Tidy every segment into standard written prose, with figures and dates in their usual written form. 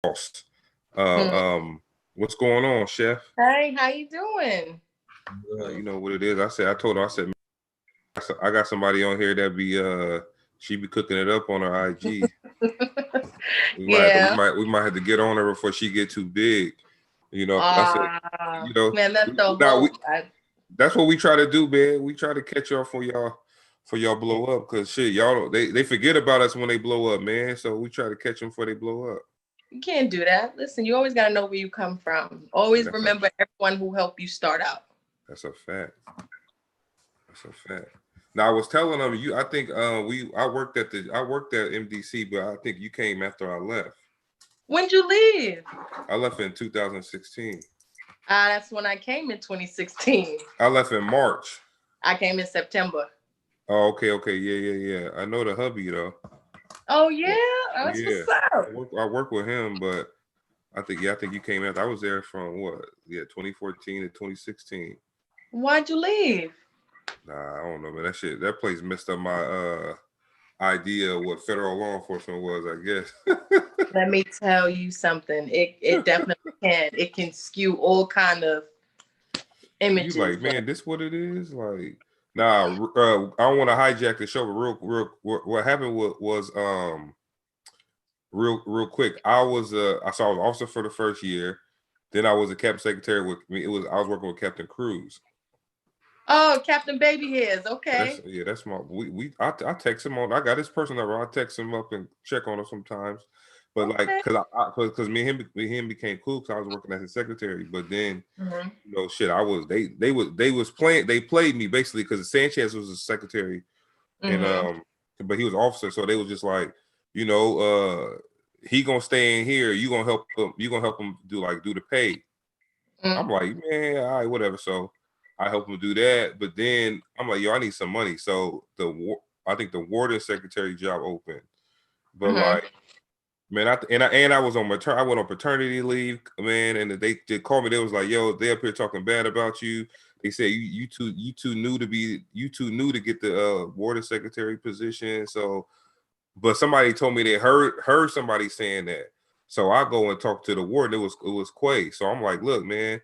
Lost. What's going on, Chef? Hey, how you doing? You know what it is. I told her, I said, I got somebody on here that be she be cooking it up on her IG. Yeah. We might have to get on her before she get too big. You know, I said, you know, man, that's the now hope. that's what we try to do, man. We try to catch y'all for y'all blow up, because shit, y'all they forget about us when they blow up, man. So we try to catch them before they blow up. You can't do that. Listen, you always gotta know where you come from. Always remember everyone who helped you start out. That's a fact. That's a fact. Now I was telling them, I think I worked at MDC, but I think you came after I left. When'd you leave? I left in 2016. That's when I came in 2016. I left in March. I came in September. Oh, okay. Yeah. I know the hubby though. Oh yeah? That's what's up. I work with him, but I think you came after. I was there from 2014 to 2016. Why'd you leave? Nah, I don't know, man. That place messed up my idea of what federal law enforcement was, I guess. Let me tell you something. It definitely can. It can skew all kind of images. You like, man, this what it is? Like, nah, I don't want to hijack the show, but what happened was real quick. I was an officer for the first year. Then I was a captain secretary I was working with Captain Cruz. Oh, Captain Baby Hairs. Okay. That's my I text him on. I got his personal number. I text him up and check on him sometimes. But okay. Because me and him became cool because I was working as his secretary. But then you know, shit, they played me basically because Sanchez was a secretary and but he was officer, so they was just like, you know, he gonna stay in here, you gonna help him do the pay. I'm like, man, all right, whatever. So I help him do that, but then I'm like, yo, I need some money. So I think the warden secretary job opened, but like, man, I was on I went on paternity leave, man, and they called me. They was like, yo, they up here talking bad about you. They said you too new to get the warden secretary position. So, but somebody told me they heard somebody saying that. So I go and talk to the warden. It was Quay. So I'm like, look, man,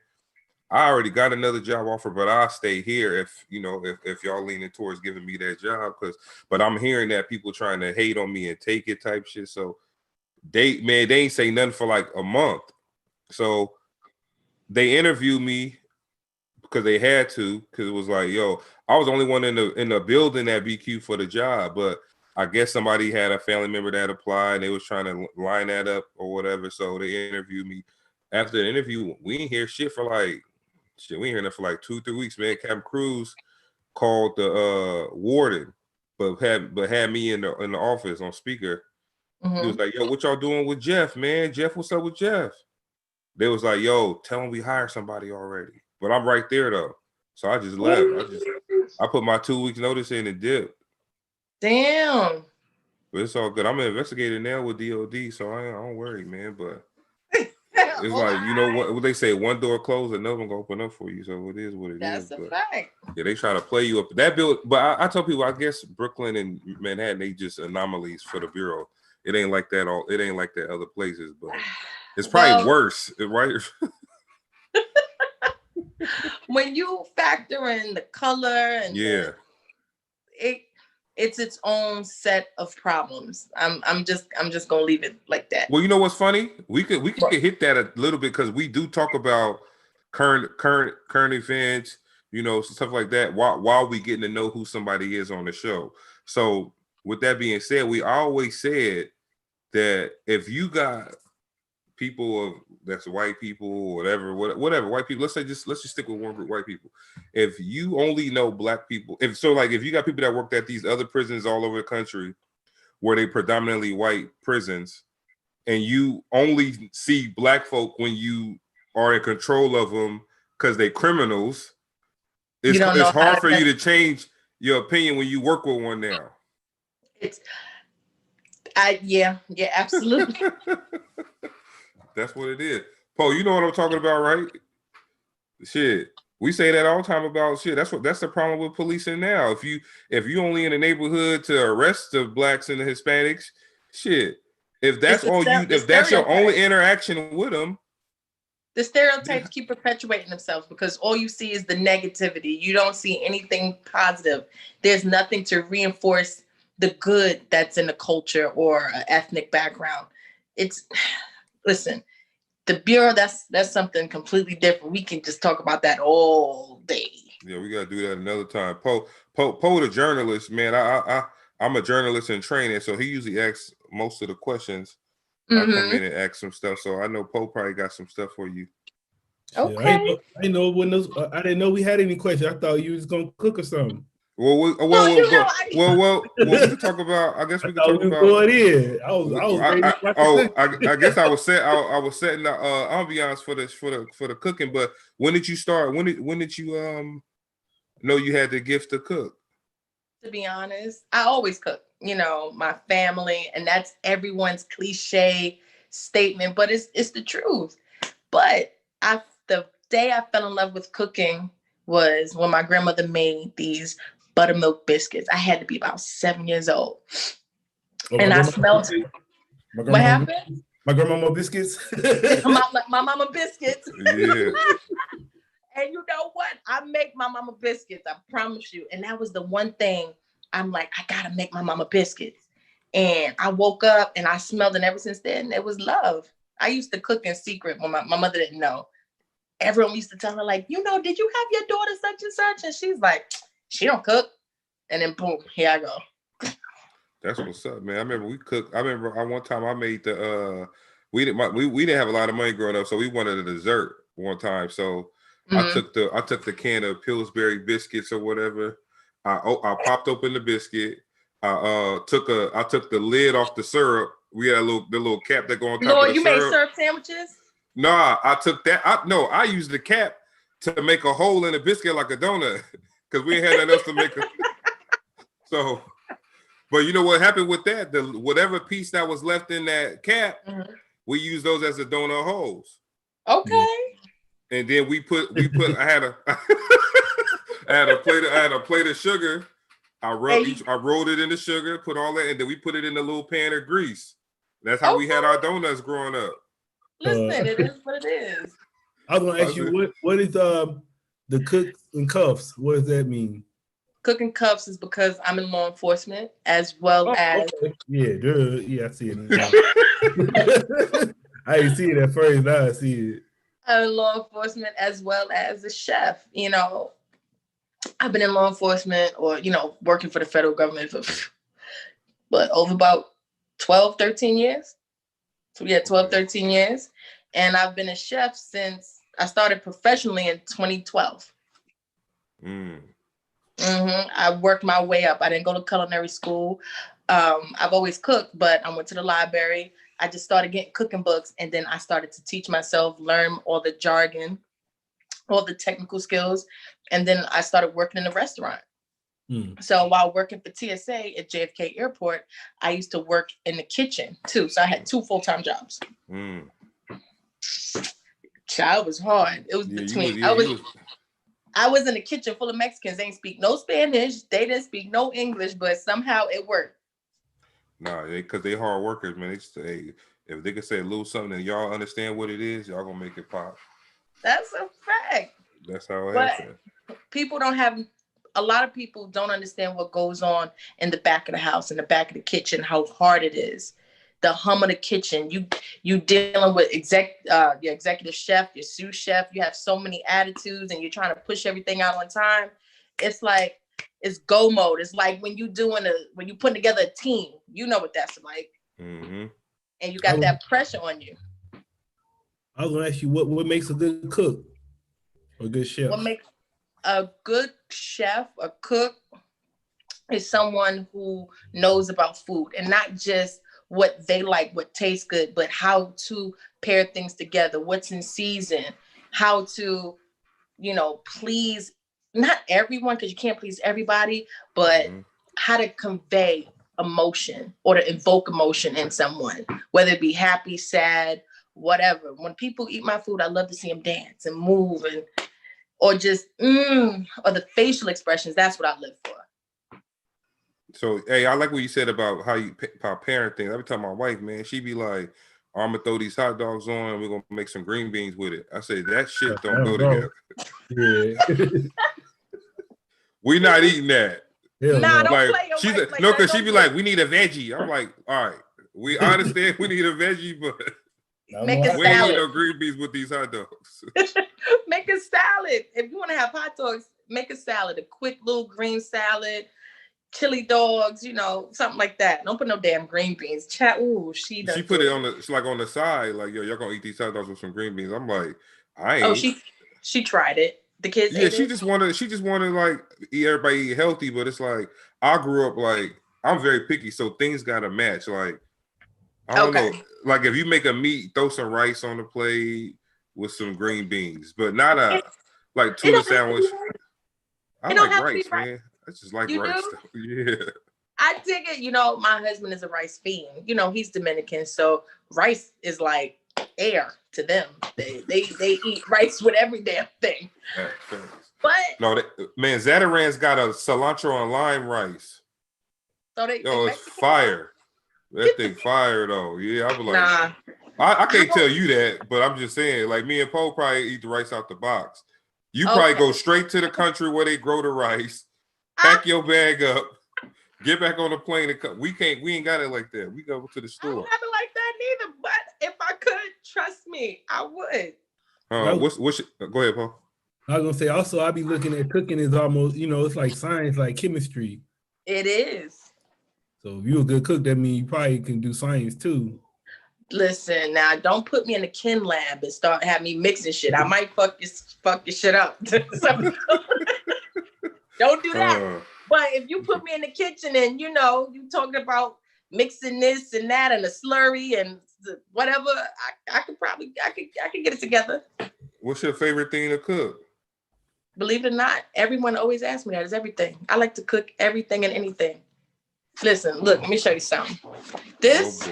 I already got another job offer, but I'll stay here if y'all leaning towards giving me that job. But I'm hearing that people trying to hate on me and take it type shit. So they ain't say nothing for like a month. So they interviewed me because they had to, because it was like, yo, I was the only one in the building at BQ for the job, but I guess somebody had a family member that applied and they was trying to line that up or whatever. So they interviewed me. After the interview, we didn't hear shit for like we ain't hear that for like 2-3 weeks, man. Captain Cruz called the warden, but had me in the office on speaker. He was like, yo, what y'all doing with Jeff, man? Jeff, what's up with Jeff? They was like, yo, tell him we hired somebody already. But I'm right there though. So I just left. I put my 2 weeks notice in and dipped. Damn. But it's all good. I'm an investigator now with DOD, so I don't worry, man. But it's like, you know what they say, one door closed, another one gonna open up for you. So it is what it is. That's a fact. Yeah, they try to play you up. That bill, but I tell people, I guess Brooklyn and Manhattan, they just anomalies for the bureau. It ain't like that it ain't like that other places, but it's probably worse, right? When you factor in the color and it's its own set of problems. I'm just gonna leave it like that. Well, you know what's funny? We could hit that a little bit because we do talk about current events, you know, stuff like that while we getting to know who somebody is on the show. So with that being said, we always said that if you got people that's white people or whatever white people, let's just stick with one group, white people. If you only know black people, if you got people that worked at these other prisons all over the country where they predominantly white prisons, and you only see black folk when you are in control of them because they're criminals, it's hard for you to change your opinion when you work with one now. Yeah, absolutely. That's what it is. Po, you know what I'm talking about, right? Shit. We say that all the time about shit. That's the problem with policing now. If you only in the neighborhood to arrest the blacks and the Hispanics, shit. if that's all you, if that's your only interaction with them, the stereotypes keep perpetuating themselves because all you see is the negativity. You don't see anything positive. There's nothing to reinforce the good that's in the culture or an ethnic background. Listen, the Bureau, that's something completely different. We can just talk about that all day. Yeah, we gotta do that another time. Poe, the journalist, man. I'm a journalist in training, so he usually asks most of the questions. I come in and ask some stuff, so I know Poe probably got some stuff for you. Okay. Yeah, I didn't know we had any questions. I thought you was gonna cook or something. Well, we can talk about. I guess we can talk about. Going in. I guess I was setting the ambiance for the cooking. But when did you start? When did you know you had the gift to cook? To be honest, I always cook. You know, my family, and that's everyone's cliche statement, but it's the truth. But the day I fell in love with cooking was when my grandmother made these buttermilk biscuits. I had to be about 7 years old. And I smelled what happened? My grandmama biscuits. my mama biscuits. Yeah. And you know what? I make my mama biscuits, I promise you. And that was the one thing I'm like, I gotta make my mama biscuits. And I woke up and I smelled it, and ever since then, it was love. I used to cook in secret when my mother didn't know. Everyone used to tell her, like, you know, did you have your daughter such and such? And she's like, she don't cook. And then boom, here I go. That's what's up, man. I remember we cooked. I remember one time I made the we didn't have a lot of money growing up, so we wanted a dessert one time. So I took the can of Pillsbury biscuits or whatever. I popped open the biscuit. I took the lid off the syrup. We had the little cap that go on top of the syrup. You made syrup sandwiches? Nah, I took that. I used the cap to make a hole in the biscuit like a donut because we ain't had nothing else to make. So, but you know what happened with that? Whatever piece that was left in that cap, we used those as the donut holes. Okay. And then we put. I had a plate of sugar. I rolled it in the sugar, put all that, and then we put it in a little pan of grease. That's how we had our donuts growing up. Listen, it is what it is. I was gonna ask you what is the cook in cuffs? What does that mean? Cooking cuffs is because I'm in law enforcement as well as I see it. I didn't see it at first. Now I see it. I'm in law enforcement as well as a chef. You know, I've been in law enforcement or, you know, working for the federal government for over about 12, 13 years. So we had 12, 13 years. And I've been a chef since I started professionally in 2012. I worked my way up. I didn't go to culinary school. I've always cooked, but I went to the library. I just started getting cooking books, and then I started to teach myself, learn all the jargon, all the technical skills, and then I started working in the restaurant. So while working for TSA at JFK Airport, I used to work in the kitchen too. So I had 2 full-time jobs. Child, was hard. It was I was in the kitchen full of Mexicans. They didn't speak no Spanish. They didn't speak no English, but somehow it worked. Nah, because they hard workers, man. They say, if they could say a little something and y'all understand what it is, y'all gonna make it pop. That's a fact. That's how it happens. A lot of people don't understand what goes on in the back of the house, in the back of the kitchen, how hard it is. The hum of the kitchen. You dealing with your executive chef, your sous chef. You have so many attitudes, and you're trying to push everything out on time. It's like it's go mode. It's like when you putting together a team. You know what that's like. And you got that pressure on you. I was gonna ask you what makes a good cook, a good chef. What makes a good chef, a cook, is someone who knows about food, and not just what they like, what tastes good, but how to pair things together, what's in season, how to, please not everyone, because you can't please everybody, but how to convey emotion or to invoke emotion in someone, whether it be happy, sad, whatever. When people eat my food, I love to see them dance and move or just, or the facial expressions. That's what I live for. So, hey, I like what you said about how you parent things. Every time my wife, man, she be like, I'm gonna throw these hot dogs on and we're gonna make some green beans with it. I say that shit don't go together. Yeah. We're not eating that. Nah, don't like, play your she's wife like no, that. because she be like, we need a veggie. I'm like, all right, we understand we need a veggie, but make a we ain't need salad. no green beans with these hot dogs. Make a salad. If you want to have hot dogs, make a salad, a quick little green salad, chili dogs, you know, something like that. Don't put no damn green beans. Chat. Ooh, she put it on the, it's like on the side, like, yo, y'all gonna eat these hot dogs with some green beans. I'm like, I ain't. Oh, she tried it. The kids Yeah, ate she it. just wanted like everybody eat healthy, but it's like I grew up like I'm very picky, so things gotta match. Like I don't know, like if you make a meat, throw some rice on the plate with some green beans, but not a like tuna sandwich. I like rice, man. I just like rice stuff. Yeah. I dig it. You know, my husband is a rice fiend. You know, he's Dominican, so rice is like air to them. They eat rice with every damn thing. But no, man, Zataran's got a cilantro and lime rice. So it's fire. That thing fire though. Yeah, I be like, nah. I can't tell you that, but I'm just saying, like me and Poe probably eat the rice out the box. You probably go straight to the country where they grow the rice, pack your bag up, get back on the plane and come. We ain't got it like that. We go to the store. I don't have it like that neither, but if I could, trust me, I would. Go ahead, Paul. I was gonna say also I be looking at cooking is almost, you know, it's like science, like chemistry. It is. So if you're a good cook, that means you probably can do science too. Listen, now don't put me in the kin lab and start having me mixing shit. I might fuck your shit up. Don't do that. But if you put me in the kitchen and you know you talking about mixing this and that and a slurry and whatever, I could get it together. What's your favorite thing to cook? Believe it or not, everyone always asks me that. It's everything. I like to cook everything and anything. Listen, look, let me show you something. This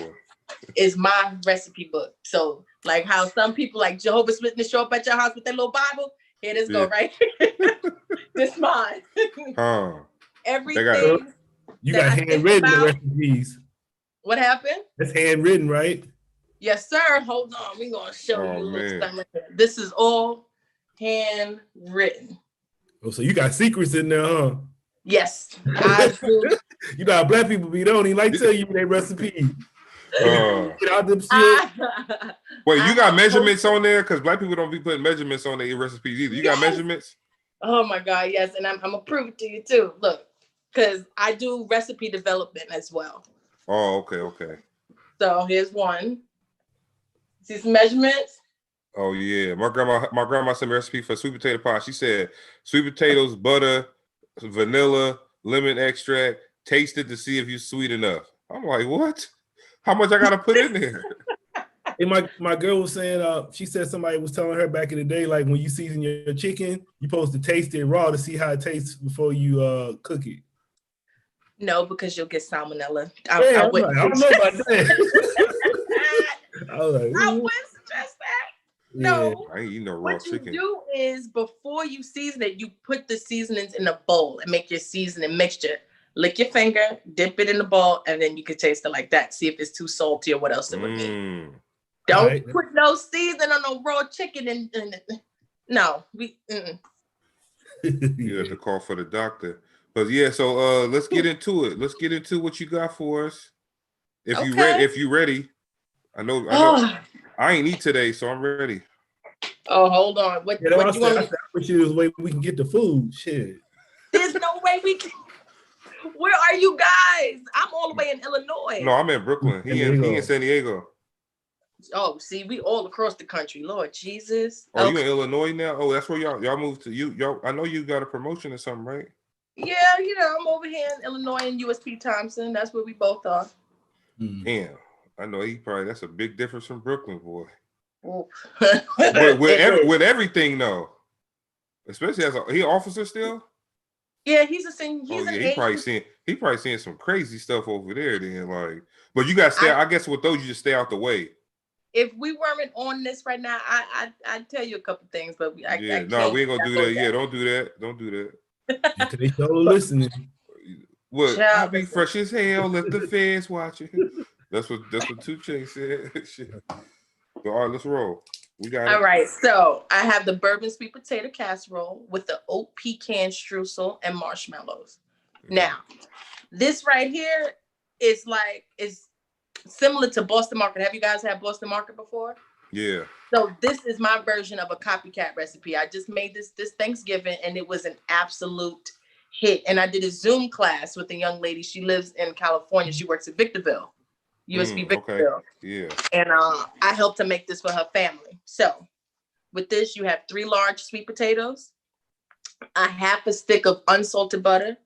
is my recipe book. So, like how some people like Jehovah's Witness show up at your house with their little Bible. Here this go right. This mine. Everything. You got handwritten recipes. What happened? It's handwritten, right? Yes, sir. Hold on. We're gonna show you a little something. This is all handwritten. Oh, so you got secrets in there, huh? Yes, I do. You know how black people be, don't even like tell you their recipe. Get out them shit. Wait, you got measurements on there? Because black people don't be putting measurements on their recipes either. You got measurements? Oh my God, yes. And I'm gonna prove it to you too. Look, because I do recipe development as well. Oh, okay. So here's one. See some measurements? Oh yeah. My grandma sent me a recipe for sweet potato pie. She said sweet potatoes, butter, vanilla, lemon extract, taste it to see if you're sweet enough. I'm like, what? How much I gotta put in there? And my girl was saying, she said somebody was telling her back in the day, like when you season your chicken, you're supposed to taste it raw to see how it tastes before you cook it. No, because you'll get salmonella. I don't know about that. I wouldn't suggest that. No, I ain't eating no raw chicken. What you do is before you season it, you put the seasonings in a bowl and make your seasoning mixture. Lick your finger, dip it in the bowl, and then you can taste it like that. See if it's too salty or what else it would be. Don't put no seasoning on no raw chicken. No, we. You have to call for the doctor. But yeah, so let's get into it. Let's get into what you got for us. If you ready. I know. I ain't eat today, so I'm ready. Oh, hold on. What you want? I wish there was a way we can get the food. Shit. There's no way we can. Where are you guys? I'm all the way in Illinois. No, I'm in Brooklyn. He in San Diego. Oh, see, we all across the country. Lord Jesus. Oh, you in Illinois now? Oh, that's where y'all moved to. Y'all. I know you got a promotion or something, right? Yeah, I'm over here in Illinois in USP Thompson. That's where we both are. Damn. I know that's a big difference from Brooklyn, boy. with everything though, especially as he officer still. Yeah, he's a senior. He probably seeing some crazy stuff over there. Then but you got to stay. I guess with those, you just stay out the way. If we weren't on this right now, I'd tell you a couple things, but we ain't gonna do that. Yeah, don't do that. They still listening. What? I'll be fresh as hell if the feds watching. That's what 2 Chainz said. Shit. So, all right, let's roll. We got it. All right, so I have the bourbon sweet potato casserole with the oat pecan streusel and marshmallows. Now, this right here is similar to Boston Market. Have you guys had Boston Market before? Yeah. So this is my version of a copycat recipe. I just made this Thanksgiving and it was an absolute hit. And I did a Zoom class with a young lady. She lives in California. She works at Victorville, USB Victorville. Okay. Yeah. And I helped her make this for her family. So with this, you have 3 large sweet potatoes, a half a stick of unsalted butter,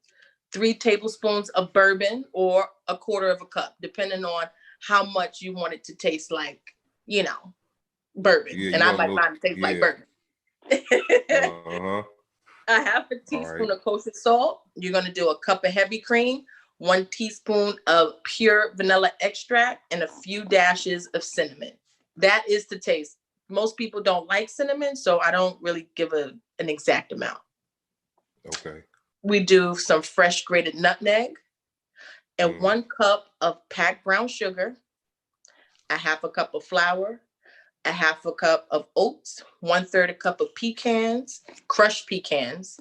3 tablespoons of bourbon, or a quarter of a cup, depending on how much you want it to taste like, bourbon. Yeah, and I like mine to taste like bourbon. A half a teaspoon of kosher salt. You're going to do a cup of heavy cream, 1 teaspoon of pure vanilla extract, and a few dashes of cinnamon. That is to taste. Most people don't like cinnamon, so I don't really give an exact amount. Okay. We do some fresh grated nutmeg and 1 cup of packed brown sugar, a half a cup of flour, a half a cup of oats, 1/3 a cup of pecans, crushed pecans,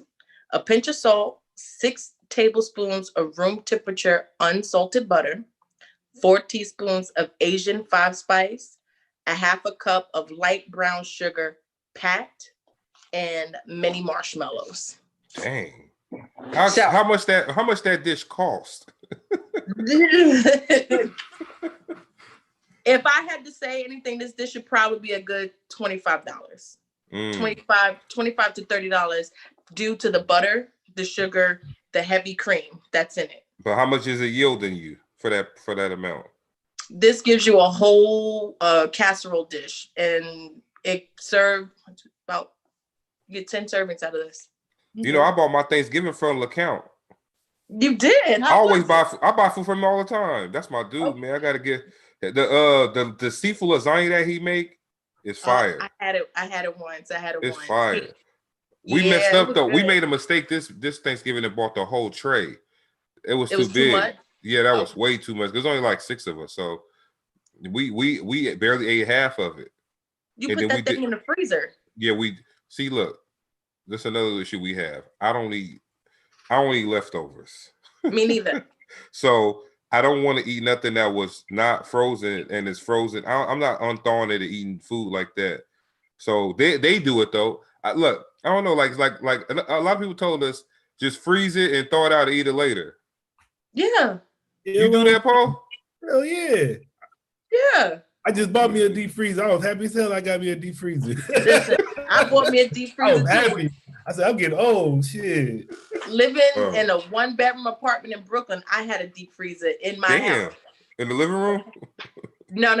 a pinch of salt, 6 tablespoons of room temperature unsalted butter, 4 teaspoons of Asian 5-spice, a half a cup of light brown sugar packed, and many marshmallows. Dang. How much that dish cost? If I had to say anything, this dish should probably be a good $25. $25 to $30 due to the butter, the sugar, the heavy cream that's in it. But how much is it yielding you for that amount? This gives you a whole casserole dish, and it served about, you get 10 servings out of this. I bought my Thanksgiving from LeCount. You did? I buy food from him all the time. That's my dude, man. I gotta get the seafood lasagna that he make is fire. I had it once. It's fire. We messed up though. Good. We made a mistake this Thanksgiving and bought the whole tray. It was too big. Too much? Yeah, that was way too much. There's only like 6 of us, so we barely ate half of it. You put that thing in the freezer. Yeah, look, this is another issue we have. I don't eat leftovers. Me neither. So I don't want to eat nothing that was not frozen and is frozen. I'm not unthawing it and eating food like that. So they do it though. I don't know, like a lot of people told us just freeze it and thaw it out and eat it later. Yeah. You do that, Paul? Hell yeah. Yeah. I just bought me a deep freezer. I was happy as hell I got me a deep freezer. Listen, I bought me a deep freezer. I was happy. I said, I'm getting old. Shit. Living in a 1-bedroom apartment in Brooklyn, I had a deep freezer in my house. In the living room? No.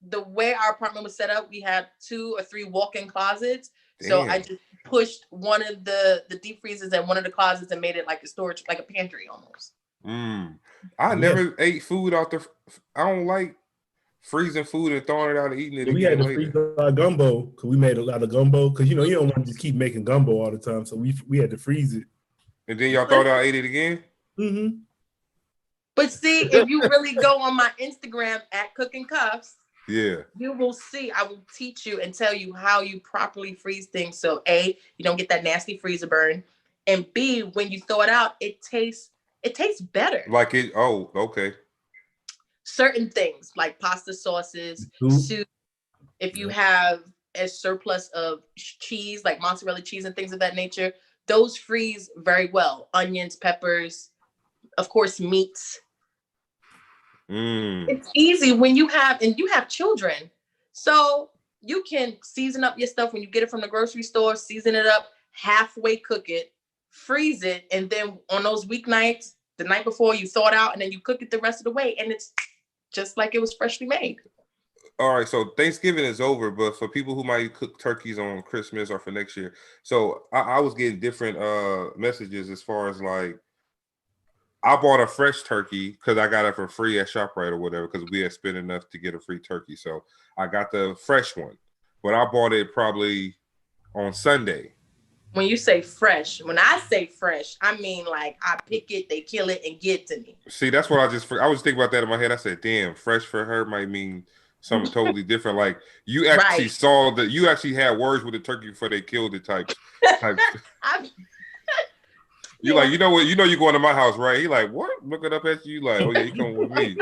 The way our apartment was set up, we had 2 or 3 walk-in closets. Damn. So I just pushed one of the deep freezers in one of the closets and made it like a storage, like a pantry almost. I never ate food out the. I don't like freezing food and throwing it out and eating it. We had to freeze our gumbo because we made a lot of gumbo because you don't want to just keep making gumbo all the time. So we had to freeze it. And then y'all thought I ate it again? Mm-hmm. But see, if you really go on my Instagram at Cooking Cuffs, you will see. I will teach you and tell you how you properly freeze things. So A, you don't get that nasty freezer burn, and B, when you throw it out, it tastes better. Like it. Oh, okay. Certain things like pasta sauces, soup. If you have a surplus of cheese, like mozzarella cheese and things of that nature, those freeze very well. Onions, peppers, of course, meats. It's easy when you have children. So you can season up your stuff when you get it from the grocery store, season it up, halfway cook it, freeze it, and then on those weeknights, the night before, you thaw it out, and then you cook it the rest of the way, and it's just like it was freshly made. All right, so Thanksgiving is over, but for people who might cook turkeys on Christmas or for next year, so I was getting different messages as far as like, I bought a fresh turkey because I got it for free at ShopRite or whatever because we had spent enough to get a free turkey. So I got the fresh one, but I bought it probably on Sunday. When you say fresh, when I say fresh, I mean like I pick it, they kill it, and get to me. See, that's what I was thinking about that in my head. I said, damn, fresh for her might mean something totally different. Like you actually saw that you actually had words with the turkey before they killed it type. You like, you know what? You know you going to my house, right? He like, what? Looking up at you, like, oh yeah, you coming with me.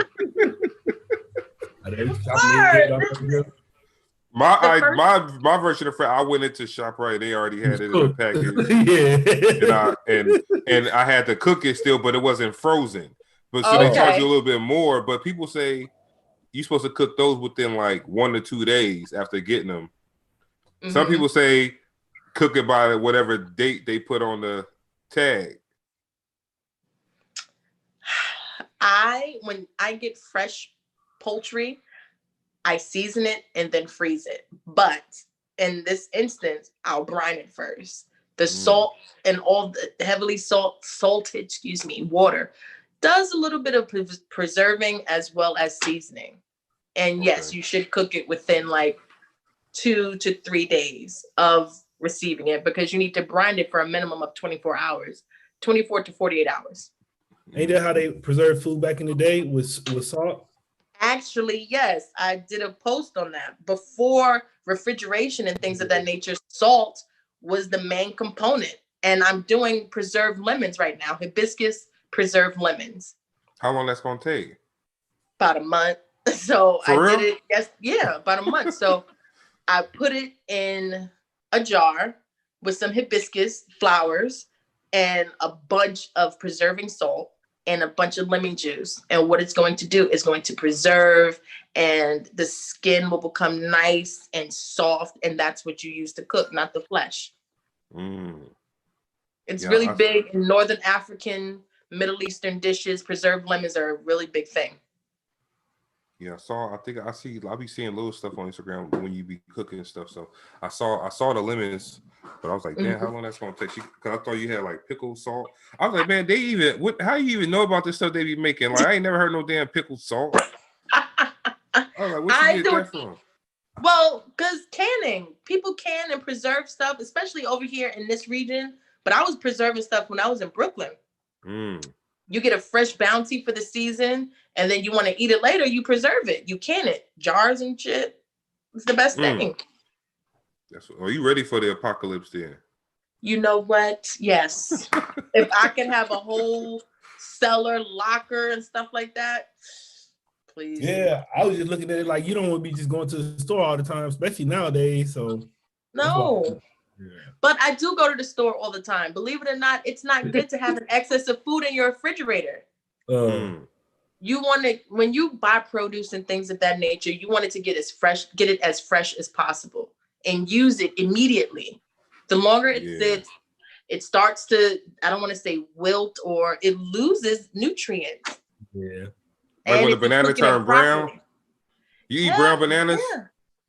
My version of fresh, I went into ShopRite. They already had it in the package. and I had to cook it still, but it wasn't frozen. But so they charge you a little bit more. But people say you're supposed to cook those within like 1 to 2 days after getting them. Mm-hmm. Some people say cook it by whatever date they put on the tag. When I get fresh poultry, I season it and then freeze it. But in this instance, I'll brine it first. The salt and all the heavily salted, water does a little bit of preserving as well as seasoning. And yes, you should cook it within like 2 to 3 days of receiving it, because you need to brine it for a minimum of 24 to 48 hours. Ain't that how they preserved food back in the day with salt? Actually, yes. I did a post on that. Before refrigeration and things of that nature, salt was the main component. And I'm doing preserved lemons right now, hibiscus preserved lemons. How long that's going to take? About a month. So did it. Yes, about a month. So I put it in a jar with some hibiscus flowers and a bunch of preserving salt and a bunch of lemon juice. And what it's going to do is going to preserve, and the skin will become nice and soft. And that's what you use to cook, not the flesh. It's really big in Northern African, Middle Eastern dishes. Preserved lemons are a really big thing. Yeah, I'll be seeing little stuff on Instagram when you be cooking stuff. So I saw the lemons, but I was like, damn, how long that's gonna take? Because I thought you had like pickled salt. I was like, man, how you even know about this stuff they be making? Like, I ain't never heard no damn pickled salt. I was like, where you get that from? Well, because people can and preserve stuff, especially over here in this region. But I was preserving stuff when I was in Brooklyn. You get a fresh bounty for the season, and then you want to eat it later, you preserve it. You can it. Jars and shit. It's the best thing. Are you ready for the apocalypse then? You know what? Yes. If I can have a whole cellar, locker, and stuff like that, please. Yeah, I was just looking at it like you don't want to be just going to the store all the time, especially nowadays. So no. But I do go to the store all the time. Believe it or not, it's not good to have an excess of food in your refrigerator. You want to, when you buy produce and things of that nature, you want it to get it as fresh as possible and use it immediately. The longer it sits, it starts to, I don't want to say wilt, or it loses nutrients. Yeah. Like when the banana turn brown, you eat brown bananas? Yeah.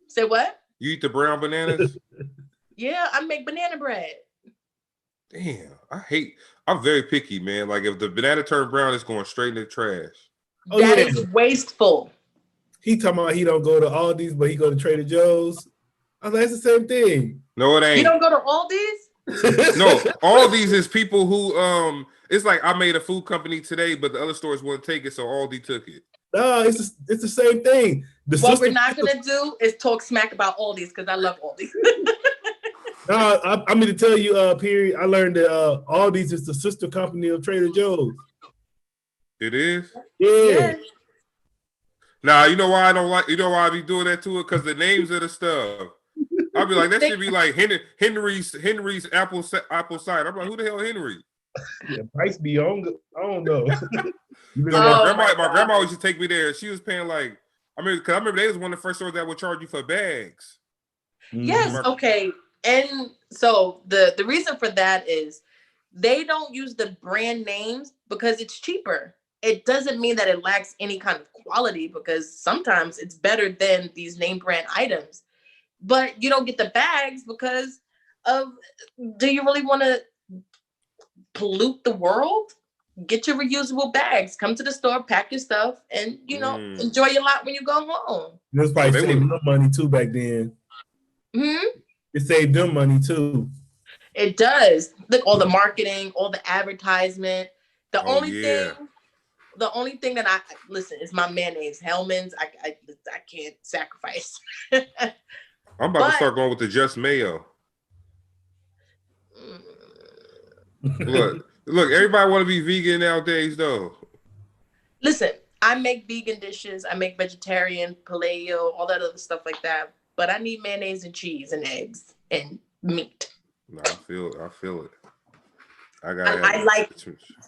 Say what? You eat the brown bananas? Yeah, I make banana bread. Damn, I'm very picky, man. Like if the banana turn brown, it's going straight in the trash. That is wasteful. He talking about he don't go to Aldi's, but he go to Trader Joe's. I was like, it's the same thing. No, it ain't. You don't go to Aldi's? No, Aldi's is people who it's like I made a food company today, but the other stores wouldn't take it, so Aldi took it. No, it's the same thing. What we're not gonna do is talk smack about Aldi's, because I love Aldi's. No, I'm going to tell you, period. I learned that Aldi's is the sister company of Trader Joe's. It is? Yeah. Nah, you know why I don't like? You know why I be doing that to it? Because the names of the stuff. I'll be like, that should be like Henry's apple cider. I'm like, who the hell Henry? Yeah, price be on. I don't know. My grandma used to take me there. She was paying like, because I remember they was one of the first stores that would charge you for bags. Yes. Okay. And so the reason for that is they don't use the brand names because it's cheaper. It doesn't mean that it lacks any kind of quality, because sometimes it's better than these name brand items. But you don't get the bags because of, do you really want to pollute the world? Get your reusable bags. Come to the store, pack your stuff, and enjoy your lot when you go home. It was probably saving them money too back then. It saved them money too. It does. Look, all the marketing, all the advertisement. The only thing that I listen is my mayonnaise. Hellman's, I can't sacrifice. I'm about to start going with the just mayo. Look, everybody want to be vegan nowadays, though. Listen, I make vegan dishes. I make vegetarian, paleo, all that other stuff like that. But I need mayonnaise and cheese and eggs and meat. No, I feel it. I like.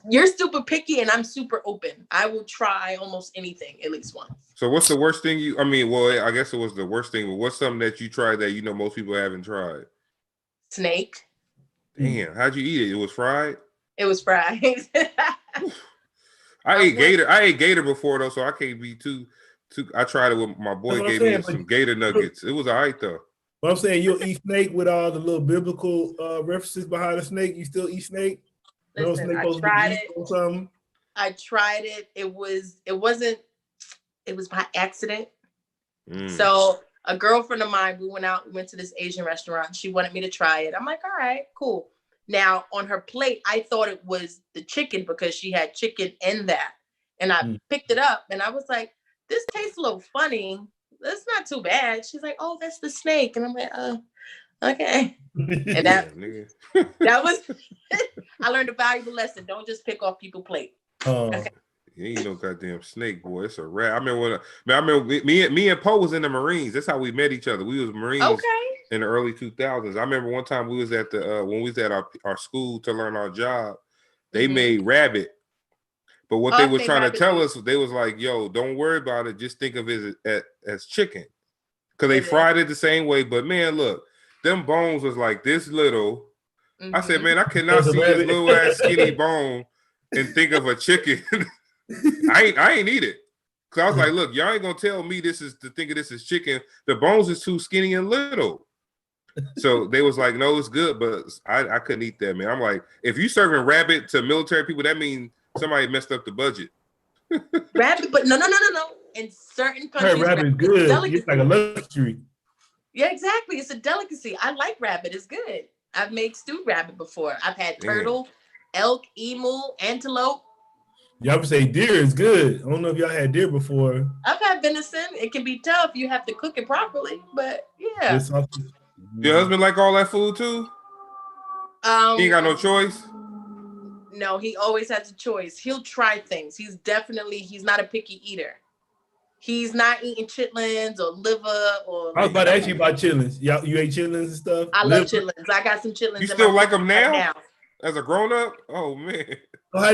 You're super picky, and I'm super open. I will try almost anything at least once. So, what's the worst thing you? I mean, well, I guess it was the worst thing. But what's something that you tried that most people haven't tried? Snake. Damn, how'd you eat it? It was fried. It was fried. I ate gator before though, so I can't be too. I tried it with my boy. Gave me some gator nuggets. It was alright though. But I'm saying you'll eat snake with all the little biblical references behind the snake. You still eat snake? Listen, I tried it. I tried it. It was by accident. So a girlfriend of mine, we went to this Asian restaurant. She wanted me to try it. I'm like, all right, cool. Now on her plate, I thought it was the chicken because she had chicken in that. And I picked it up and I was like, this tastes a little funny. That's not too bad. She's like, oh, that's the snake. And I'm like, okay. And that was, I learned a valuable lesson. Don't just pick off people's plate. Okay. You ain't no goddamn snake, boy. It's a rat. I remember me and Poe was in the Marines. That's how we met each other. We was Marines in the early 2000s. I remember one time we was at when we was at our school to learn our job. They made rabbit. But what they was trying to tell us, they was like, yo, don't worry about it. Just think of it as chicken. Because they fried it the same way. But man, look, them bones was like this little. I said, man, I cannot see this little ass skinny bone and think of a chicken. I ain't eat it. Because I was like, look, y'all ain't going to tell me this is chicken. The bones is too skinny and little. So they was like, no, it's good. But I couldn't eat that, man. I'm like, if you serving rabbit to military people, that means somebody messed up the budget. Rabbit, but no. In certain countries, rabbit is good. It's like a luxury. Yeah, exactly. It's a delicacy. I like rabbit. It's good. I've made stewed rabbit before. I've had turtle, elk, emu, antelope. Y'all would say deer is good. I don't know if y'all had deer before. I've had venison. It can be tough. You have to cook it properly, but yeah. Your husband like all that food too? He ain't got no choice? No, he always has a choice. He'll try things. He's not a picky eater. He's not eating chitlins or liver or. I was about to ask you about chitlins. You ate chitlins and stuff? I love chitlins. I got some chitlins. You still like them now? As a grown up? Oh man. So how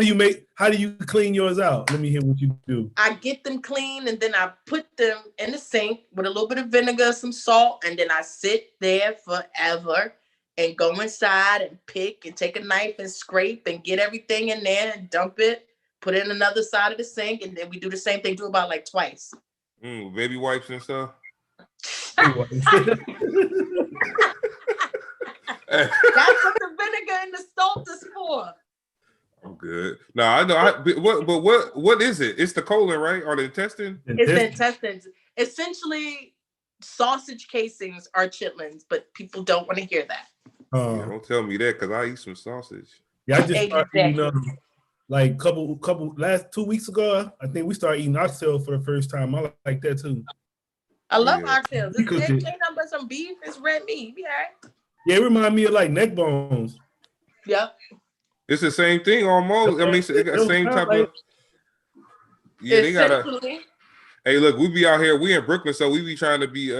do you clean yours out? Let me hear what you do. I get them clean and then I put them in the sink with a little bit of vinegar, some salt, and then I sit there forever and go inside and pick and take a knife and scrape and get everything in there and dump it, put it in another side of the sink, and then we do the same thing, do about like twice. Baby wipes and stuff. That's what the vinegar and the salt is for. I'm good. No, I know. What is it? It's the colon, right? Or the intestine? It's the intestines. Essentially, sausage casings are chitlins, but people don't want to hear that. Yeah, don't tell me that because I eat some sausage. Yeah, I just started eating like couple last 2 weeks ago. I think we started eating oxtail for the first time. I like that too. I love oxtails. It's ain't nothing but some beef. It's red meat. Yeah. Yeah, it reminds me of like neck bones. Yep. It's the same thing almost. I mean, it's the same type of. Yeah, they got a. Hey, look, we be out here. We in Brooklyn, so we be trying to be.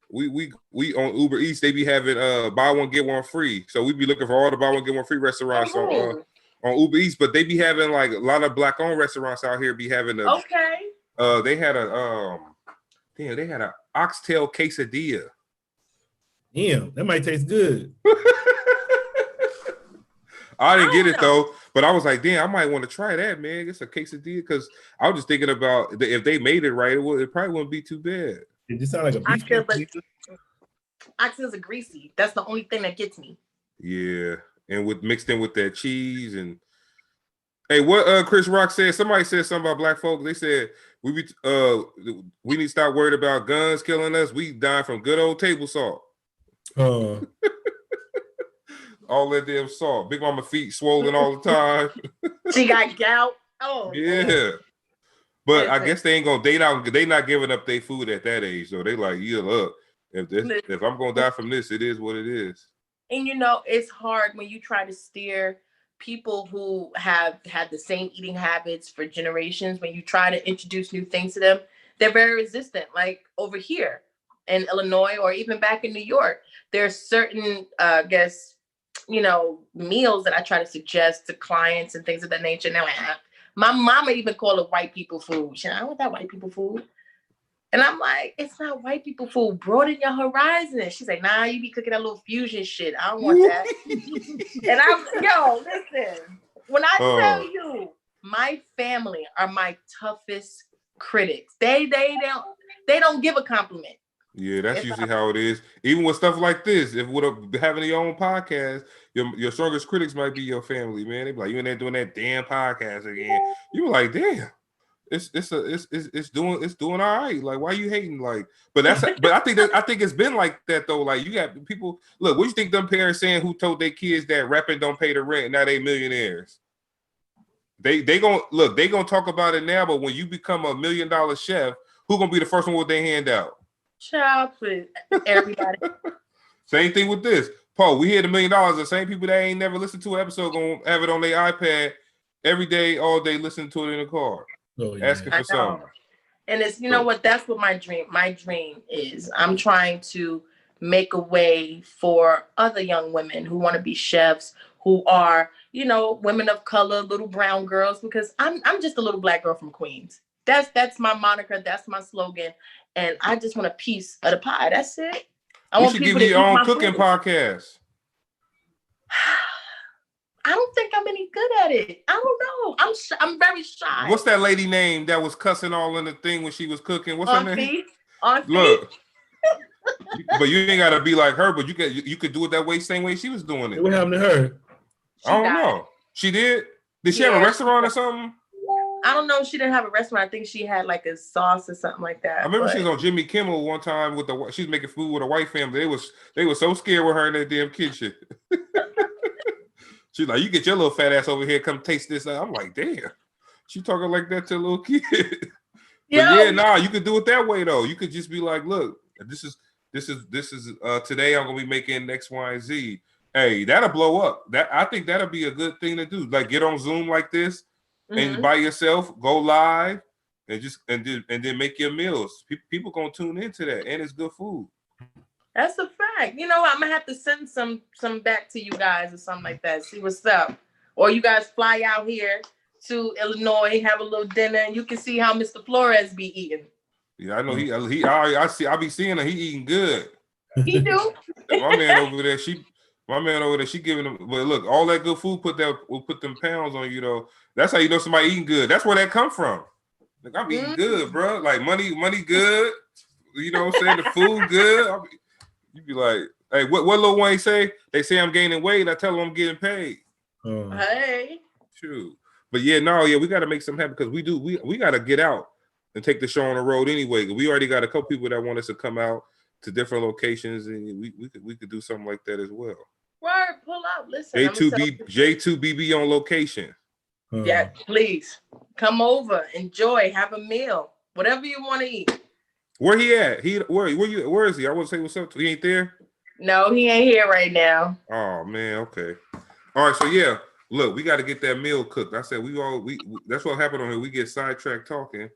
We on Uber Eats. They be having buy one get one free. So we be looking for all the buy one get one free restaurants on Uber Eats. But they be having like a lot of black owned restaurants out here. Be having they had a Oxtail Quesadilla. Damn, that might taste good. I didn't get it though, but I was like, damn, I might want to try that, man. It's a quesadilla because I was just thinking about if they made it right, it probably wouldn't be too bad. It just sounds like a beef. Oxtails are greasy. That's the only thing that gets me. Yeah, and mixed in with that cheese and. Hey, what Chris Rock said? Somebody said something about black folks. They said we need to stop worried about guns killing us. We dying from good old table salt. all that damn salt. Big Mama feet swollen all the time. She got gout. Oh yeah. man. But listen, I guess they ain't gonna. They not giving up their food at that age. So they like, yeah, look, if I'm gonna die from this, it is what it is. And it's hard when you try to steer people who have had the same eating habits for generations. When you try to introduce new things to them, they're very resistant. Like over here in Illinois, or even back in New York, there's certain, meals that I try to suggest to clients and things of that nature. Now, my mama even call it white people food. She, I don't want that white people food. And I'm like, it's not white people food. Broaden your horizon. She's like, nah, you be cooking that little fusion shit. I don't want that. And listen, when I tell you, my family are my toughest critics. They don't give a compliment. Yeah, that's usually how it is. Even with stuff like this, if having your own podcast, your strongest critics might be your family, man. They be like, you in there doing that damn podcast again. You were like, damn. It's doing all right. Like, why are you hating? Like, but I think it's been like that though. Like, you got people. Look, what you think them parents saying who told their kids that rapping don't pay the rent? Now they millionaires. They gonna talk about it now. But when you become $1 million chef, who gonna be the first one with their hand out? Child, please, everybody. Same thing with this. Paul, we hit $1 million. The same people that ain't never listened to an episode gonna have it on their iPad every day, all day, listening to it in the car. Oh, yeah. Asking for something. And it's what, that's what my dream is. I'm trying to make a way for other young women who want to be chefs, who are, women of color, little brown girls, because I'm just a little black girl from Queens. That's my moniker, that's my slogan. And I just want a piece of the pie. That's it. You should give you your own cooking podcast. I don't think I'm any good at it. I don't know. I'm very shy. What's that lady name that was cussing all in the thing when she was cooking? What's her name? Auntie. Look. But you ain't gotta be like her, but you could do it that way, same way she was doing it. What happened to her? I don't know. She did? Did she have a restaurant or something? I don't know. She didn't have a restaurant. I think she had like a sauce or something like that. I remember she was on Jimmy Kimmel one time she was making food with a white family. They were so scared with her in that damn kitchen. She's like, you get your little fat ass over here, come taste this. I'm like, damn. She talking like that to a little kid. You could do it that way though. You could just be like, look, this is today I'm gonna be making X, Y, and Z. Hey, that'll blow up. I think that'll be a good thing to do. Like, get on Zoom like this and by yourself, go live and then make your meals. People gonna tune into that, and it's good food. That's a fact. I'm gonna have to send some back to you guys or something like that. See what's up. Or you guys fly out here to Illinois, have a little dinner, and you can see how Mr. Flores be eating. Yeah, I know I be seeing her. He eating good. He do. My man over there, she giving him. But look, all that good food will put them pounds on you though. That's how you know somebody eating good. That's where that come from. Like, I'm eating good, bro. Like money good. You know what I'm saying? The food good. You be like, hey, what Lil Wayne say? They say I'm gaining weight. I tell them I'm getting paid. Hey. True. But we got to make something happen because we got to get out and take the show on the road anyway. We already got a couple people that want us to come out to different locations, and we could do something like that as well. Word, pull up. Listen, J2BB on location. Yeah, please come over, enjoy, have a meal, whatever you want to eat. Where he at? Where is he? I want to say what's up. He ain't there? No, he ain't here right now. Oh man, okay. All right, so look, we got to get that meal cooked. I said we that's what happened on here. We get sidetracked talking.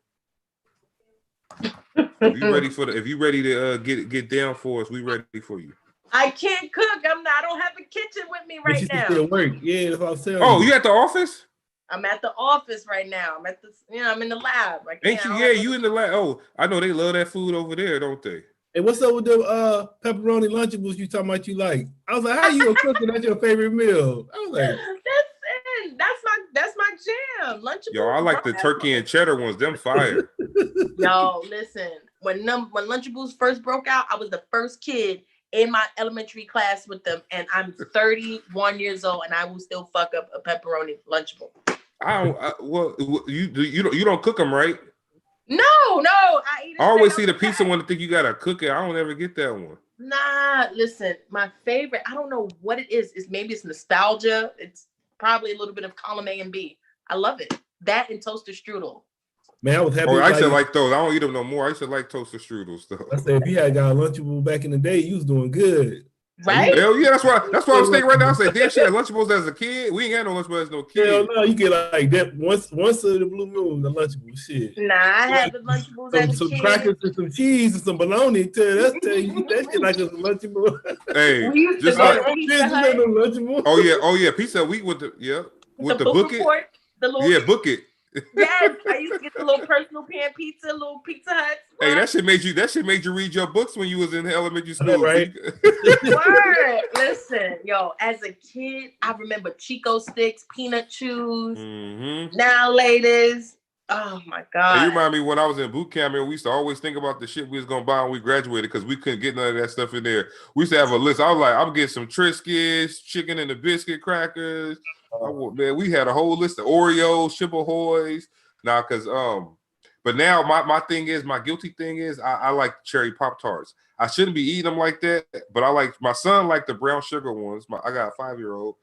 If you ready to get down for us, we ready for you. I can't cook. I don't have a kitchen with me right now. Still work. Yeah, that's what I'm saying. Oh, you at the office? I'm at the office right now. I'm at I'm in the lab. Ain't you? Yeah, you in the lab. Oh, I know they love that food over there, don't they? Hey, what's up with the pepperoni Lunchables you talking about you like? I was like, how you cooking? That's your favorite meal. I was like, that's my jam. Lunchables. Yo, I like the turkey and cheddar ones. Them fire. Yo, listen. When Lunchables first broke out, I was the first kid in my elementary class with them, and I'm 31 years old, and I will still fuck up a pepperoni Lunchable. You don't cook them, right? No, I eat it. I always see the pizza one to think you gotta cook it. I don't ever get that one. Nah, listen, my favorite, I don't know what it is. Maybe it's nostalgia. It's probably a little bit of column A and B. I love it. That and toaster strudel. Man, I was happy. Oh, I used to like those. I don't eat them no more. I used to like toaster strudels though. I said if you had got a Lunchable back in the day, you was doing good. Right? Hell yeah, that's why I'm saying right now. I said, damn, she had Lunchables as a kid. We ain't had no Lunchables as no kid. Hell no, you get like that once of the blue moon, the Lunchable shit. Nah, I had the Lunchables as a some kid. crackers and some cheese and some bologna. That's tell you that shit like a Lunchable. Hey, we used just to like Lunchable. oh yeah, pizza week with the book it. The little Yeah, book it. Yes, I used to get the little personal pan pizza, little Pizza Huts. Hey, that shit made you read your books when you was in elementary school, right? Word. Listen, yo, as a kid, I remember Chico sticks, peanut chews. Mm-hmm. Now, ladies, oh my god! Hey, you remind me when I was in boot camp, and we used to always think about the shit we was gonna buy when we graduated because we couldn't get none of that stuff in there. We used to have a list. I was like, I'm getting some Triscuits, chicken and the biscuit crackers. Man, we had a whole list of Oreos, Chip Ahoys. Now, but now my thing is, my guilty thing is, I like cherry Pop-Tarts. I shouldn't be eating them like that, but my son liked the brown sugar ones. I got a 5-year-old,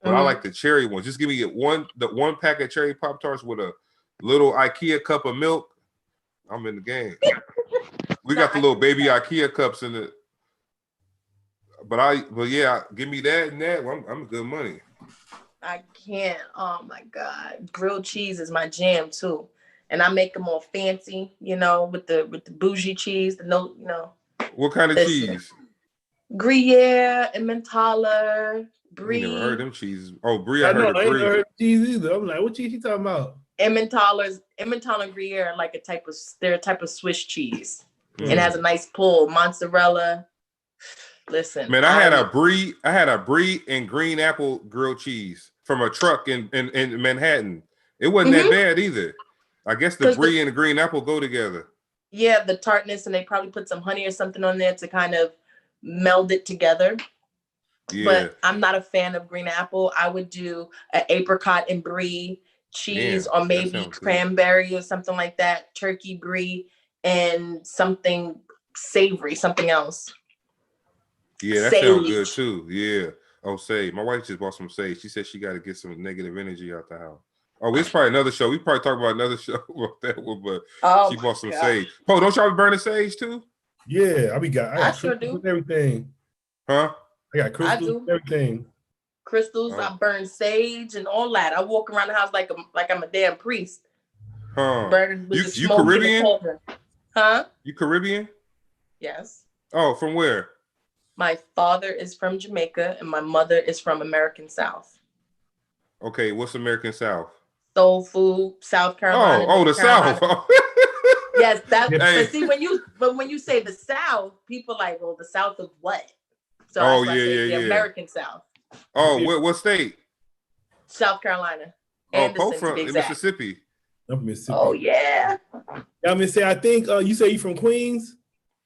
but I like the cherry ones. Just give me the one pack of cherry Pop-Tarts with a little IKEA cup of milk. I'm in the game. We got the little baby IKEA cups in it. But yeah, give me that and that. Well, I'm good money. I can't. Oh my god, grilled cheese is my jam too, and I make them all fancy. With the bougie cheese. What kind of cheese? Gruyere, Emmentaler, Brie. I never heard them cheeses. Oh, Brie, I ain't heard never heard cheese either. I'm like, what cheese you talking about? Emmentaler and Gruyere are like they're a type of Swiss cheese. It has a nice pull. Mozzarella. Listen, man, I had a brie and green apple grilled cheese from a truck in Manhattan. It wasn't that bad either. I guess the brie and the green apple go together. Yeah, the tartness, and they probably put some honey or something on there to kind of meld it together. Yeah. But I'm not a fan of green apple. I would do an apricot and brie cheese, or maybe cranberry or something like that. Turkey brie and something savory, something else. Yeah, that sounds good too. Yeah. Oh, sage. My wife just bought some sage. She said she got to get some negative energy out the house. Oh, it's probably another show. We probably talk about another show about that one, but she bought some sage. Oh, don't y'all be burning sage too? Yeah, I sure do. Everything. Huh? I got crystals, everything. Crystals. I burn sage and all that. I walk around the house like I'm a damn priest. Huh? Burning with you Caribbean? Huh? You Caribbean? Yes. Oh, from where? My father is from Jamaica and my mother is from American South. Okay, what's American South? Soul food, South Carolina. Oh, the Carolina. South. Yes, that's. Hey. But when you say the South, people like, well, the South of what? So the American South. Oh, what state? South Carolina. Oh, from Mississippi. I'm Mississippi. Oh yeah. I mean, I think you say you from Queens.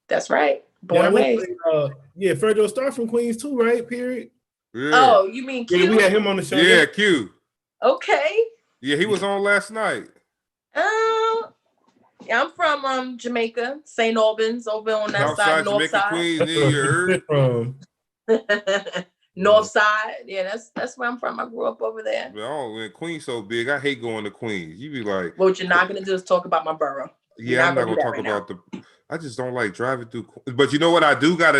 That's right. Born and raised. Fredo Star from Queens too, right? Period. Yeah. Oh, you mean Q? Yeah, we had him on the show. Yeah, Q. Okay. Yeah, he was on last night. Yeah, I'm from Jamaica, St. Albans, over on that side, north side. Queens, North side. Yeah, that's where I'm from. I grew up over there. Oh, man, Queens so big. I hate going to Queens. You be like, what you're not gonna do is talk about my borough. Yeah, I'm not gonna talk about I just don't like driving through. But you know what? I do go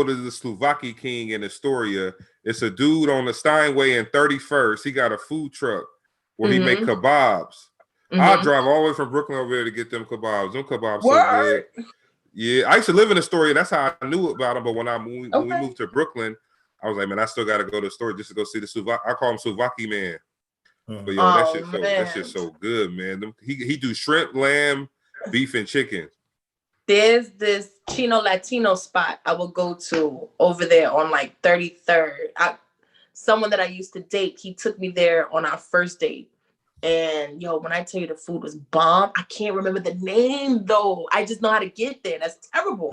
to the Slovakia King in Astoria. It's a dude on the Steinway and 31st. He got a food truck where he make kebabs. I'll drive all the way from Brooklyn over there to get them kebabs. Them kebabs so good. Yeah, I used to live in Astoria. That's how I knew about them. But when we moved to Brooklyn, I was like, man, I still got to go to the store just to go see the I call him Slovakia man. But yo, that shit's so good, man. He do shrimp, lamb, beef, and chicken. There's this Chino Latino spot I will go to over there on like 33rd. Someone that I used to date, he took me there on our first date. And yo, when I tell you the food was bomb, I can't remember the name though. I just know how to get there. That's terrible.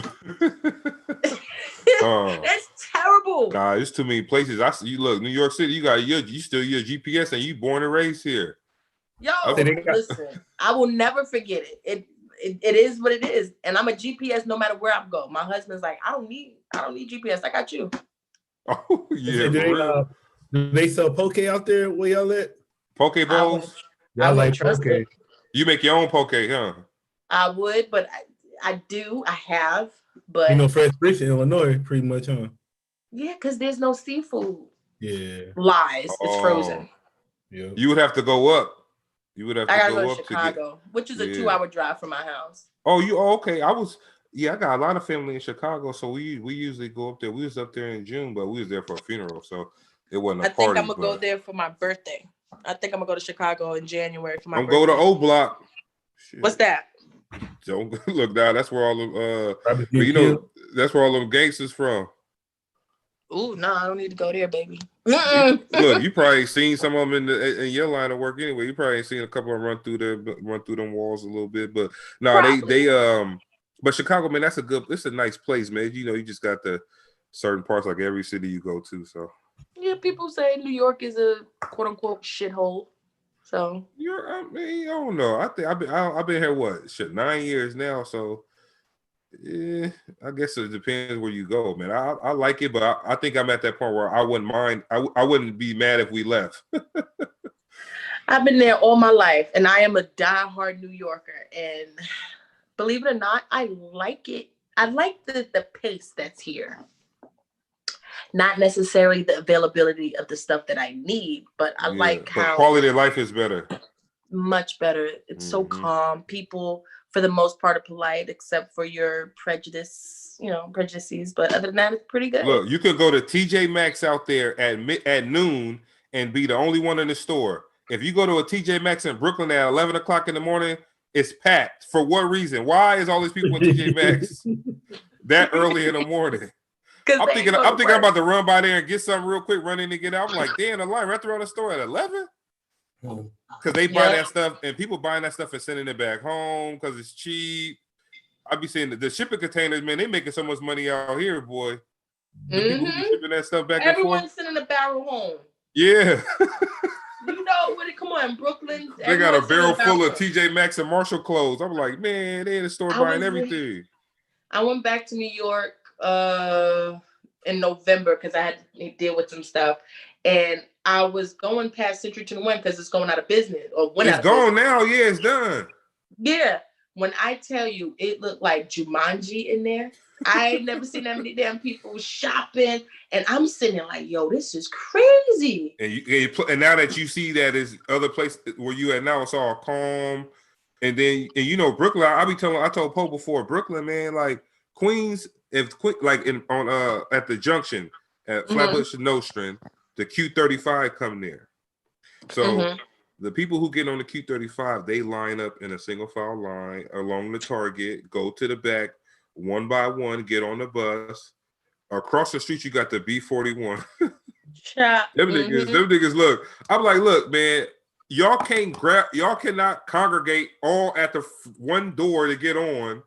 That's terrible. Nah, it's too many places. You look, New York City, you still your GPS and you born and raised here. Yo, listen, I will never forget it. it is what it is. And I'm a GPS no matter where I go. My husband's like, I don't need GPS. I got you. Oh yeah, do they sell poke out there where y'all at? Poke bowls? I like poke. It. You make your own poke, huh? I would, but I have, but you know, fresh fish in Illinois, pretty much, huh? Yeah, because there's no seafood. Yeah. Lies. It's frozen. Yeah. You would have to go up. You would have to go up to Chicago, which is a 2-hour drive from my house. Oh, okay. I got a lot of family in Chicago, so we usually go up there. We was up there in June, but we was there for a funeral, so it wasn't a party. I think I'm gonna go there for my birthday. I think I'm gonna go to Chicago in January for my birthday. Go to O Block. Shit. What's that? Don't look down. That's where all the that's where all them gangsters from. Ooh, no, I don't need to go there, baby. Look, you probably seen some of them in your line of work anyway. You probably seen a couple of run through them walls a little bit, but no, they but Chicago, man, it's a nice place, man. You know, you just got the certain parts like every city you go to. So yeah, people say New York is a quote unquote shithole. So I don't know. I think I've been here 9 years now. So yeah, I guess it depends where you go, man. I like it, but I think I'm at that point where I wouldn't mind. I wouldn't be mad if we left. I've been there all my life, and I am a diehard New Yorker. And believe it or not, I like it. I like the pace that's here. Not necessarily the availability of the stuff that I need, but I like how quality of life is better. Much better. It's so calm. People, for the most part, are polite, except for your prejudices. But other than that, it's pretty good. Look, you could go to TJ Maxx out there at noon and be the only one in the store. If you go to a TJ Maxx in Brooklyn at 11 o'clock in the morning, it's packed. For what reason? Why is all these people in TJ Maxx that early in the morning? I'm thinking I'm about to run by there and get something real quick, run in and get out. I'm like, damn, the line right around the store at 11? Because they buy that stuff, and people buying that stuff and sending it back home because it's cheap. I be saying the shipping containers, man, they making so much money out here, boy. The people who be shipping that stuff back and forth. Everyone's sending a barrel home. Yeah. Come on, Brooklyn. They got a barrel full of TJ Maxx and Marshall clothes. I'm like, man, they in the store buying everything. I went back to New York in November because I had to deal with some stuff. And I was going past Century 21 because it's going out of business. It's gone now. Yeah, it's done. Yeah. When I tell you, it looked like Jumanji in there. I ain't never seen that many damn people shopping. And I'm sitting like, yo, this is crazy. And now that you see that is other place where you at now, it's all calm. And Brooklyn, I told Poe before, Brooklyn, man, like Queens, at the junction at Flatbush and Nostrand, the Q35 come there. So the people who get on the Q35, they line up in a single file line along the Target, go to the back, one by one, get on the bus. Across the street, you got the B41. Them niggas, look. I'm like, look, man, y'all cannot congregate all at the one door to get on.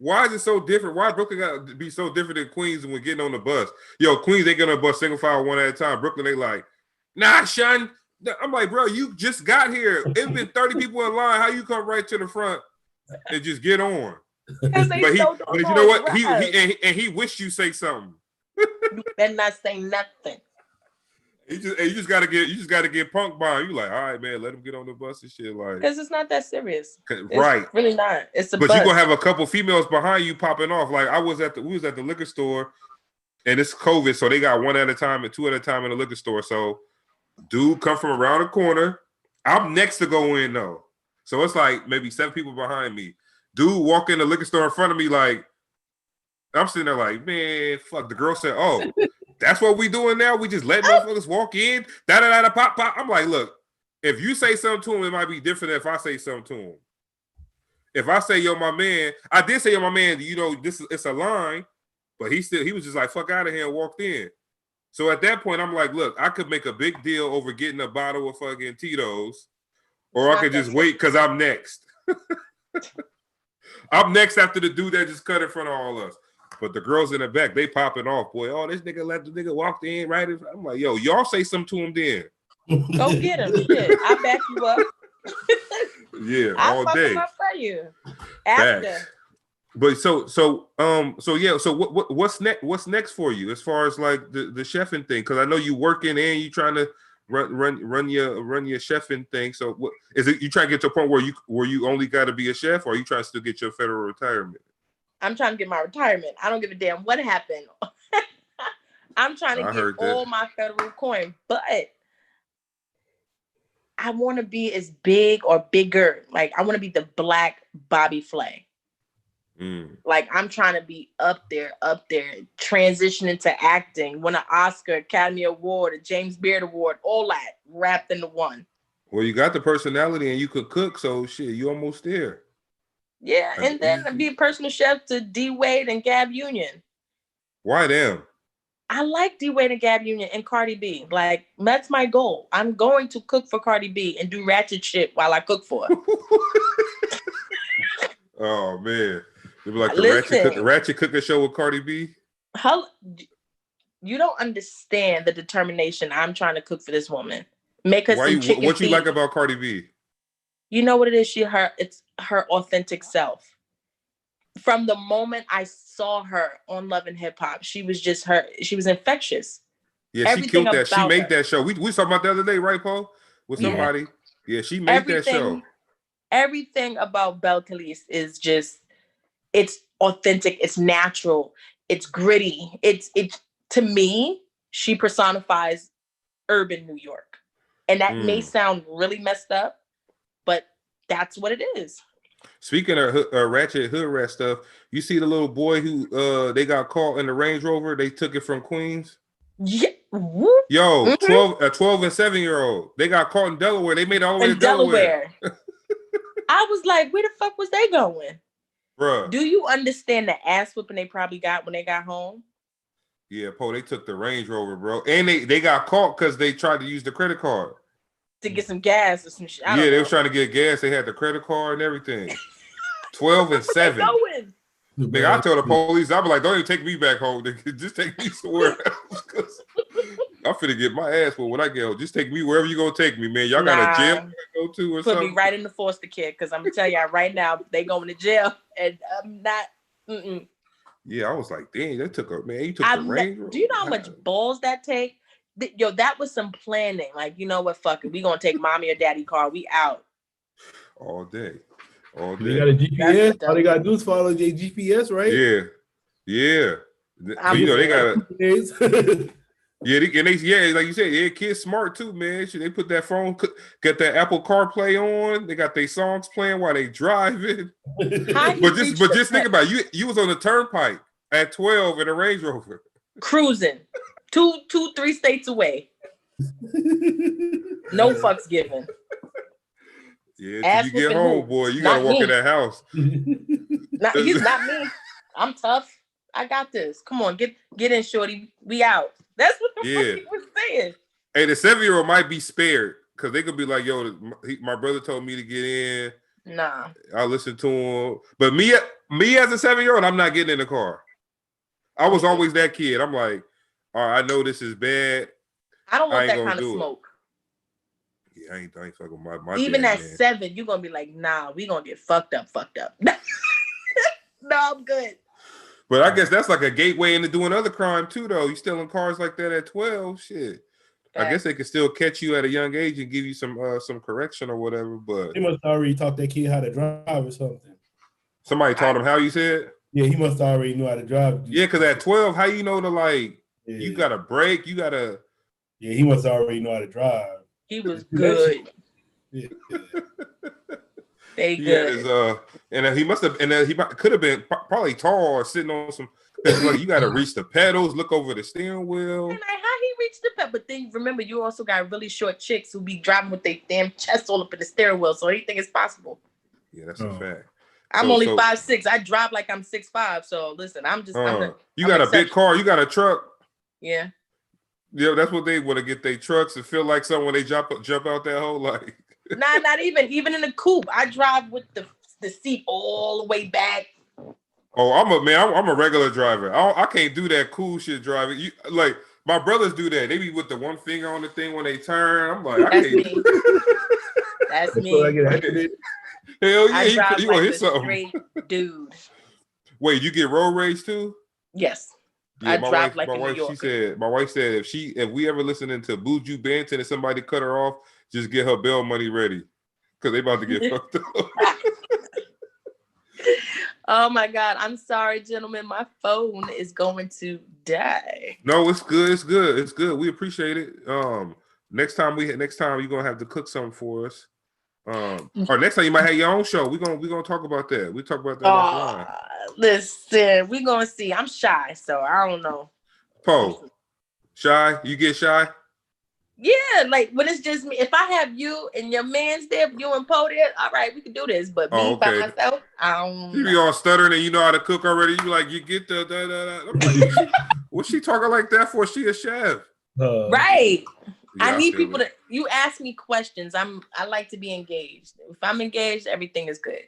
Why is it so different? Why Brooklyn got to be so different than Queens when getting on the bus? Yo, Queens, they get on a bus single file one at a time. Brooklyn, they like, nah, son. I'm like, bro, you just got here. It's been 30 people in line. How you come right to the front and just get on? But you know what? He wished you say something. You better not say nothing. You just gotta get punked by him. You like, all right, man, let him get on the bus and shit, like, because it's not that serious, right? It's really not. It's a but bus. You gonna have a couple females behind you popping off. Like we was at the liquor store, and it's COVID, so they got one at a time and two at a time in the liquor store. So, dude come from around the corner. I'm next to go in though, so it's like maybe 7 people behind me. Dude walk in the liquor store in front of me, like I'm sitting there like, man, fuck. The girl said, oh. That's what we doing now. We just letting motherfuckers walk in, pop. I'm like, look, if you say something to him, it might be different if I say something to him. If I say, yo, my man, I did say, yo, my man, it's a line, but he was just like, fuck out of here and walked in. So at that point, I'm like, look, I could make a big deal over getting a bottle of fucking Tito's, or I could just wait because I'm next. I'm next after the dude that just cut in front of all of us. But the girls in the back, they popping off, boy. Oh, this nigga let the nigga walk in right. I'm like, yo, y'all say something to him then. Go get him. Shit, I back you up. Yeah, I'll all fuck day. them up for you. After. Facts. But so what's next? What's next for you as far as like the chefing thing? Because I know you working and you trying to run your chefing thing. So what is it? You trying to get to a point where you only got to be a chef, or are you trying to still get your federal retirement? I'm trying to get my retirement. I don't give a damn what happened. I'm trying to get all my federal coin, but I want to be as big or bigger. Like I want to be the Black Bobby Flay. Like I'm trying to be up there, transition into acting, win an Oscar, Academy Award, a James Beard Award, all that wrapped into one. Well, you got the personality and you could cook, so shit, you almost there. Yeah, and then be a personal chef to D Wade and Gab Union. Why them? I like D Wade and Gab Union and Cardi B. Like that's my goal. I'm going to cook for Cardi B and do ratchet shit while I cook for her. Oh man. It'd be like the ratchet cooker show with Cardi B. You don't understand the determination I'm trying to cook for this woman. Make her some chicken What you feet. like about Cardi B? You know what it is? It's her authentic self. From the moment I saw her on Love and Hip Hop, she was just her. She was infectious. Yeah, she killed that. She made that show. We saw about the other day, right, Paul? With somebody. Yeah, she made that show. Everything about Belle Khalees is just. It's authentic. It's natural. It's gritty. It's to me, she personifies urban New York. And that may sound really messed up, but that's what it is. Speaking of ratchet hood rat stuff, you see the little boy who they got caught in the Range Rover. They took it from Queens. Yeah. Yo, 12 and 7-year-old. They got caught in Delaware. They made it all the way to Delaware. I was like, where the fuck was they going? Bruh. Do you understand the ass whipping they probably got when they got home? Yeah, Poe, they took the Range Rover, bro. And they got caught because they tried to use the credit card. To get some gas or some shit. They was trying to get gas. They had the credit card and everything. 12 and 7. Nigga, I tell the police, I be like, don't even take me back home. Just take me somewhere else. Cause I'm finna get my ass for when I get home. Just take me wherever you gonna take me, man. Y'all got a jail to go to or something? Put me right in the foster care, because I'm gonna tell y'all right now, they going to jail, and I'm not. Yeah, I was like, dang, they took a man. You took the Range Rover. Do you know how much balls that take? Yo, that was some planning. Like, you know what? Fuck it, we gonna take mommy or daddy car. We out all day. They got a GPS. All they gotta do is follow their GPS, right? Yeah. You know they got. Yeah, like you said, kids smart too, man. They put that phone, get that Apple CarPlay on. They got their songs playing while they driving. but just think about it. You was on the turnpike at 12 in a Range Rover, cruising 3 states away. No fucks given. Yeah, till you get home, boy, you gotta walk in that house. He's not me. I'm tough. I got this. Come on, get in, shorty. We out. That's what the fuck he was saying. Hey, the 7-year-old might be spared because they could be like, yo, my brother told me to get in. Nah. I'll listen to him. But me as a 7-year-old, I'm not getting in the car. I was always that kid. I'm like, all right, I know this is bad. I don't want that kind of smoke. Yeah, I ain't fucking my even at 7, you're gonna be like, nah, we gonna get fucked up. No, I'm good. But I guess that's like a gateway into doing other crime too, though. You stealing cars like that at 12, shit. Okay. I guess they can still catch you at a young age and give you some correction or whatever. But he must already taught that kid how to drive or something. Somebody taught him how, you said? Yeah, he must already know how to drive. Yeah, because at 12, how you know to you gotta brake, you gotta. Yeah, he must already know how to drive. He was good. Yeah. They good. He must have, and he could have been probably tall or sitting on some. Like you got to reach the pedals, look over the steering wheel. And how he reached the pedal? But then remember, you also got really short chicks who be driving with their damn chest all up in the steering wheel. So anything is possible. Yeah, that's a fact. I'm only 5'6". I drive like I'm 6'5". So listen, you got a big car. You got a truck. Yeah. Yeah, that's what they want to get their trucks and feel like something when they jump out that hole like. Nah, not even in the coupe. I drive with the seat all the way back. Oh, I'm a regular driver. I can't do that cool shit driving. Like my brothers do that. They be with the one finger on the thing when they turn. I'm like, I can't. That's So I me. get activated. Hell yeah, I drive you gonna like hit a something. straight dude. Wait, you get road rage too? Yes. Yeah, I drive like a New She Yorker. said, my wife said if we ever listening to Buju Banton and somebody cut her off, just get her bail money ready. Because they about to get fucked up. Oh my God. I'm sorry, gentlemen. My phone is going to die. No, it's good. It's good. It's good. We appreciate it. Next time you're gonna have to cook something for us. Or next time you might have your own show. We're gonna talk about that. We talk about that offline. Listen, we're gonna see. I'm shy, so I don't know. Poe, shy? You get shy? Yeah, like when it's just me. If I have you and your man's there, you and Poe there, all right, we can do this. But me by myself, I don't You be know. all stuttering and you know how to cook already. You be like, you get the da, da, da. I'm like, what's she talking like that for? She a chef. Right. Yeah, I need people to. You ask me questions. I like to be engaged. If I'm engaged, everything is good.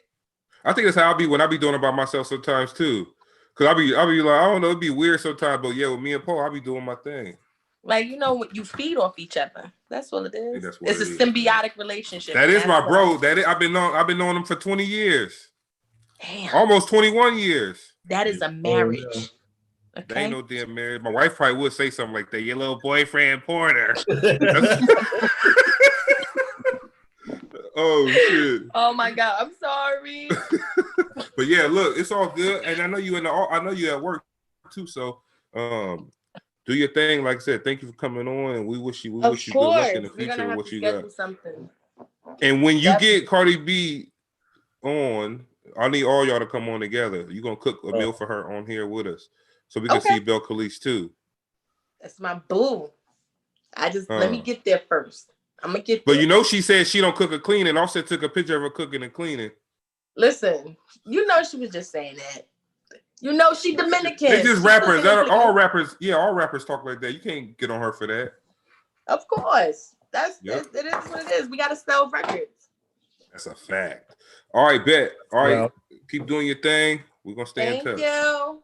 I think that's how I be when I be doing it by myself sometimes too. Cause I be like, I don't know, it'd be weird sometimes, but yeah, with me and Poe, I be doing my thing. Like, you know, you feed off each other. That's what it is. That's what it's a symbiotic relationship. That is my bro. I've been knowing him for 20 years. Damn. Almost 21 years. That is a marriage. Oh, yeah. Okay. They ain't no damn marriage. My wife probably would say something like that. Your little boyfriend Porter. Oh shit. Oh my God. I'm sorry. But yeah, look, it's all good. And I know you at work too. So do your thing. Like I said, thank you for coming on, and we wish you good luck in the future with what you got. Something. And when you get Cardi B on, I need all y'all to come on together. You're gonna cook a meal for her on here with us. So we can see Belle Khalees too. That's my boo. Let me get there first. I'm gonna get there. But you know she said she don't cook or clean, and Offset took a picture of her cooking and cleaning. Listen, you know she was just saying that. You know she Dominican. They just rappers. All rappers, all rappers talk like that. You can't get on her for that. Of course. It is what it is. We gotta sell records. That's a fact. All right, bet. All right, keep doing your thing. We're gonna stay in touch. Thank you.